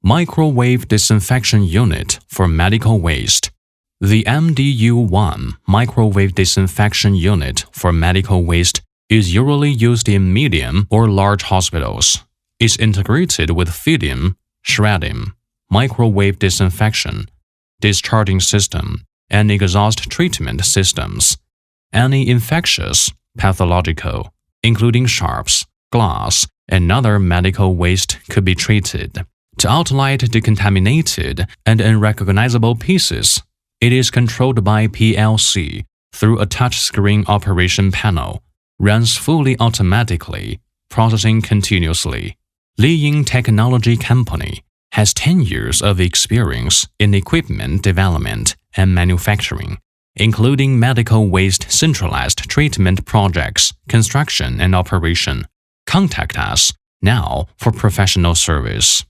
Microwave Disinfection Unit for Medical Waste. The MDU-1 Microwave Disinfection Unit for Medical Waste is usually used in medium or large hospitals. It's integrated with feeding, shredding, microwave disinfection, discharging system, and exhaust treatment systems. Any infectious, pathological, including sharps, glass, and other medical waste could be treated. To outlet decontaminated and unrecognizable pieces, it is controlled by PLC through a touchscreen operation panel, runs fully automatically, processing continuously. Li Ying Technology Company has 10 years of experience in equipment development and manufacturing, including medical waste centralized treatment projects, construction and operation. Contact us now for professional service.